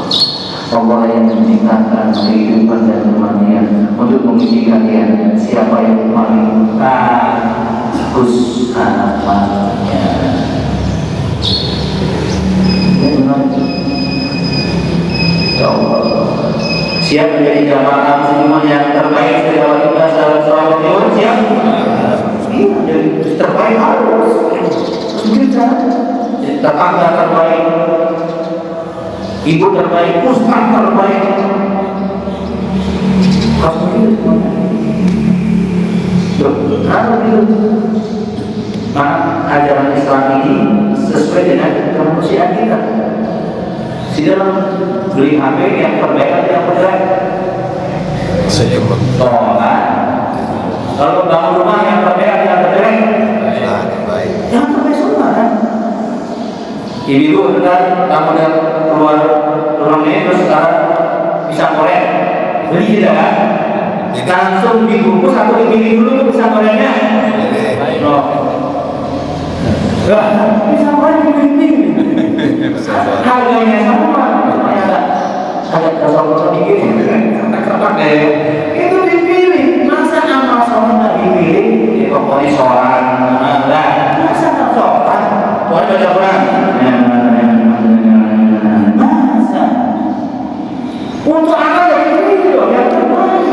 Allah yang menciptakan kehidupan dan kematian untuk menguji kalian siapa yang paling bagus amalnya. Ya Allah, siap menjadi jamaah muslimin yang terbaik dari awal kita selama tahun siap? Iya, jadi terbaik harus kita tetangga terbaik, ibu terbaik, ustaz terbaik. Kalau ajaran Islam ini sesuai dengan kemanusiaan kita. Tidak beli HP yang terbaik atau yang terbaik. Kalau bangun rumah yang terbaik atau yang terbaik? Yang terbaik semua kan. Ibu benar kamu udah keluar rumah ini terus sekarang bisa goreng, beli tidak kan? Langsung dibungkus atau dipilih dulu bisa gorengnya? Bisa goreng dipilih. Harganya sama, ada kesalahan dikit, kata itu dipilih. Masa amal sholat nggak dipilih? Ya, pokoknya sholat, masa nggak sholat? Pokoknya baca Quran. Masa? Untuk amal yang dipilih loh, yang terbaik.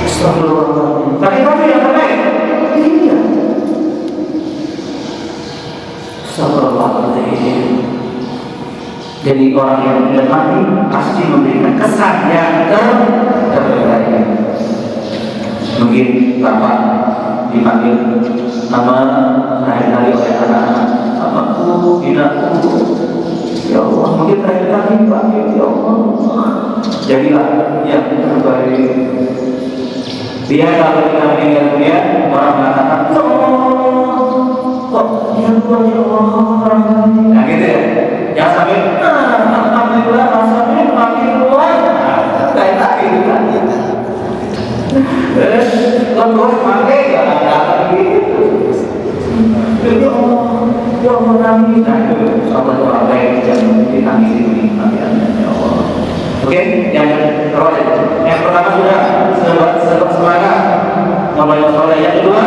Astagfirullahaladzim. Tapi kamu yang terbaik? Iya. Astagfirullahaladzim. Jadi orang yang sudah mati pasti memberikan kesan yang terbaik. Mungkin bapak dipanggil nama terakhir kali oleh anak-anak, bapakku, binaku, ya Allah, mungkin terakhir kali dipanggil, ya Allah, jadilah yang terbaik. Dia kalau kita meninggal dunia, orang mengatakan, kok yang tua ya Allah, nah gitu ya. Yang sampai, alhamdulillah, rasanya makin keluar, kayak tak gitu kan. Terus pakai, gak ada gitu. Jadi Allah, ya Allah nangis. Nah itu, sama doa baik, jangan ditangis ini, nanti ya Allah. Oke, yang pertama sudah semangat membayar sholat. Yang kedua,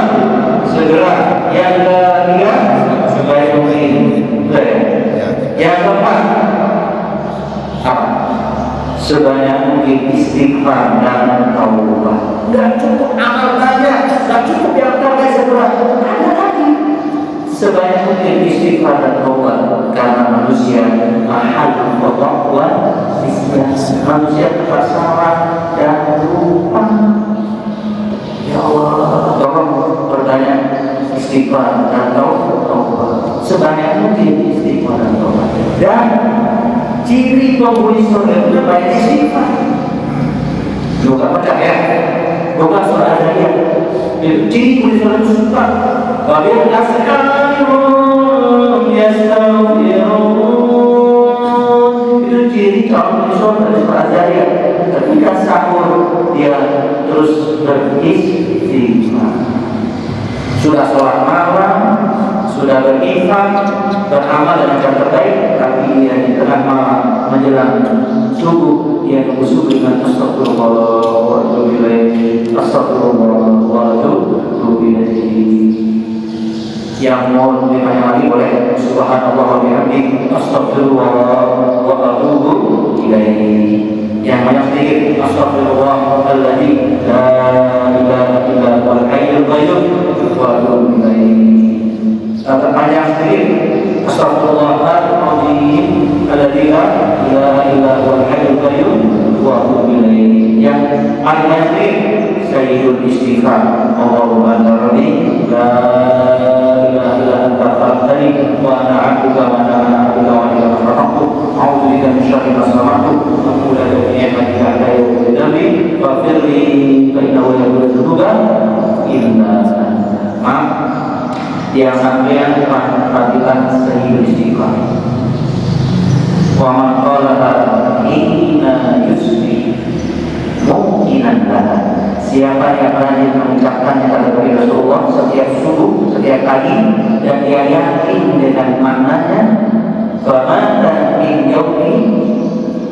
segera. Yang ketiga, sebaik mungkin. Yang keempat, apa? Sebanyak mungkin istighfar dan taubat. Gak cukup amal banyak, gak cukup yang terbaik segera. Ada lagi. Sebanyak mungkin istighfar dan taubat, karena manusia mahal kebawaan manusia tersalah dan lupa. Ya Allah, tolong bertanya istighfar dan taubat. Sebanyak mungkin istighfar dan taubat. Dan ciri penghuni surga itu banyak istighfar. Juga percaya ya? Bukan surah Al-Anbiya. Ciri penghuni surga itu suka. Wabil as'arihum yastaghfirun. Itu ciri penghuni surga dari surah Al-Anbiya. Ketika sahur dia terus beristighfar. Sudah sholat malam, sudah berinfak, beramal dengan cara terbaik, tapi dia di tengah malam menjelang subuh dia bersyukur dengan astagfirullah wa atubu ilaih, astagfirullah wa atubu ilaih. Yang mau lebih lagi boleh subhanallah wa bihamdihi, astagfirullah wa atubu ilaih. Yang banyak sedikit astagfirullah alladzi la ilaha illa huwal hayyul qayyum wa atubu ilaih. Terpanjang sedikit astagfirullahaladzim alladzi la ilaha illa huwal hayyul qayyum wa atubu ilaih. Yang paling banyak sedikit sayyidul istighfar, Allahumma anta rabbi la ilaha illa anta khalaqtani wa ana 'abduka wa ana 'abduka wa ilayka al-masir. A'udzu bika min syarri ma sana'tu wa aqulu bi ni'matika 'alayya wa bi dhanbi faghfir li fa innahu la yaghfiru illa anta. Yang sampean perhatikan sayyidul istighfar. Wa man qala inna yusbi mungkinan lah. Siapa yang rajin mengucapkannya kata Rasulullah setiap subuh, setiap pagi, dan dia yakin dengan maknanya, bahwa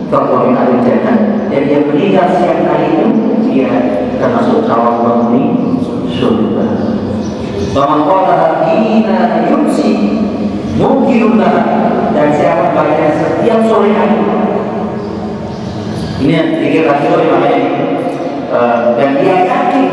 Bahwa min ahli jannah, dan dia meninggal siang hari itu, dia termasuk kawan penghuni surga. Bahwa qala hina yumsi mungkinullah, dan siapa baca setiap sore hari. Ini yang dikir lagi oleh maknanya. Dan dia yakin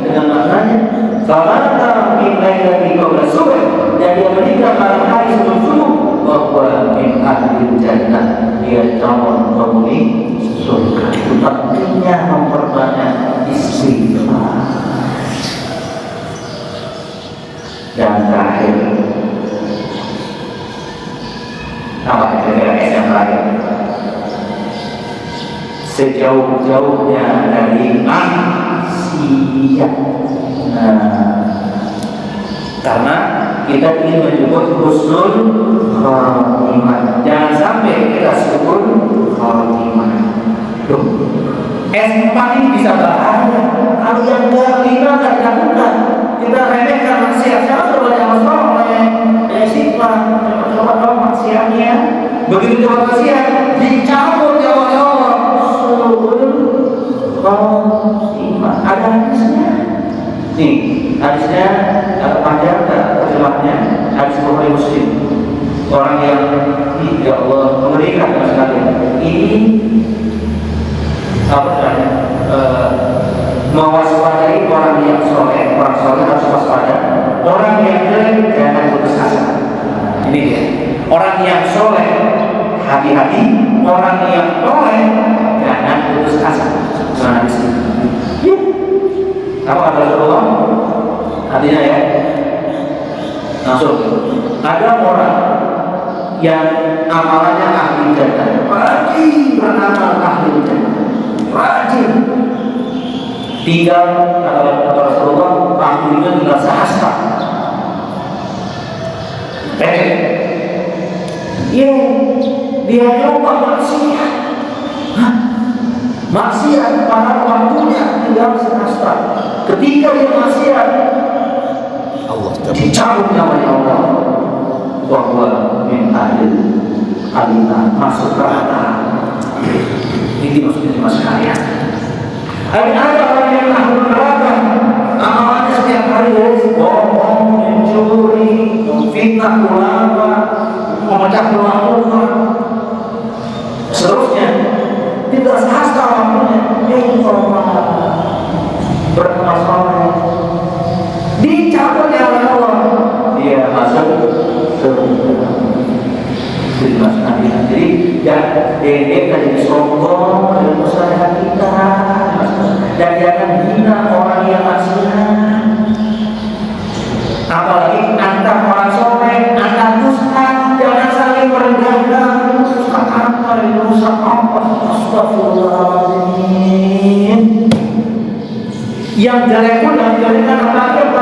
dengan maknanya. Famata min lailati qabla subuh, dan dia meninggal malam hari sebelum subuh, bahwa min ahli jannah, dia calon penghuni surga. Itu artinya memperbanyak istighfar. Dan terakhir, apa yang terakhir? Sejauh-jauhnya dari maksiat. Karena kita ingin menyebut husnul khotimah, jangan sampai kita sebut khotimah. S4 ini bisa bahaya kalau yang kelima tidak dilakukan. Kita remehkan maksiat. Siapa berbanyak masalah oleh sifat, coba maksiatnya. Begitu coba maksiat, dicabut ya Allah. Ada hadisnya. Nih, hadisnya panjang terjemahnya. Hadis Bukhari Muslim. Orang yang ya Allah mengerikan sekali. Ini apa namanya? Mewaspadai orang yang soleh. Orang soleh harus waspada. Orang yang jelek jangan putus asa. Ini dia. Orang yang soleh hati-hati. Orang yang soleh jangan putus asa. Nah, di sini. Apa kata Rasulullah? Artinya ya, langsung ada orang yang amalannya ahli jannah, rajin beramal ahli jannah, rajin. Tinggal kata Rasulullah, ahlinya tinggal sehasta. Dia coba maksiat. Maksiat pada waktunya tinggal sehasta. Ketika dia maksiat, Allah dicabut namanya Allah. Bahwa min ahli alina masuk neraka. Ini maksudnya mas kalian. Ada orang yang ahli neraka, amalannya setiap hari bohong, mencuri, memfitnah ulama, memecah belah umat, seterusnya. Tidak sehasta waktunya. Bermasalah, dicabut ya Allah, dia masuk surga. Jadi jangan jadi sombong dalam usaha kita, dan jangan hina orang yang maksiat. Apalagi antar orang soleh, antar ustaz, jangan saling merendahkan. Ustaz apa ini, ustaz apa? Astagfirullahaladzim. Yang jelek pun dan jelekkan apalagi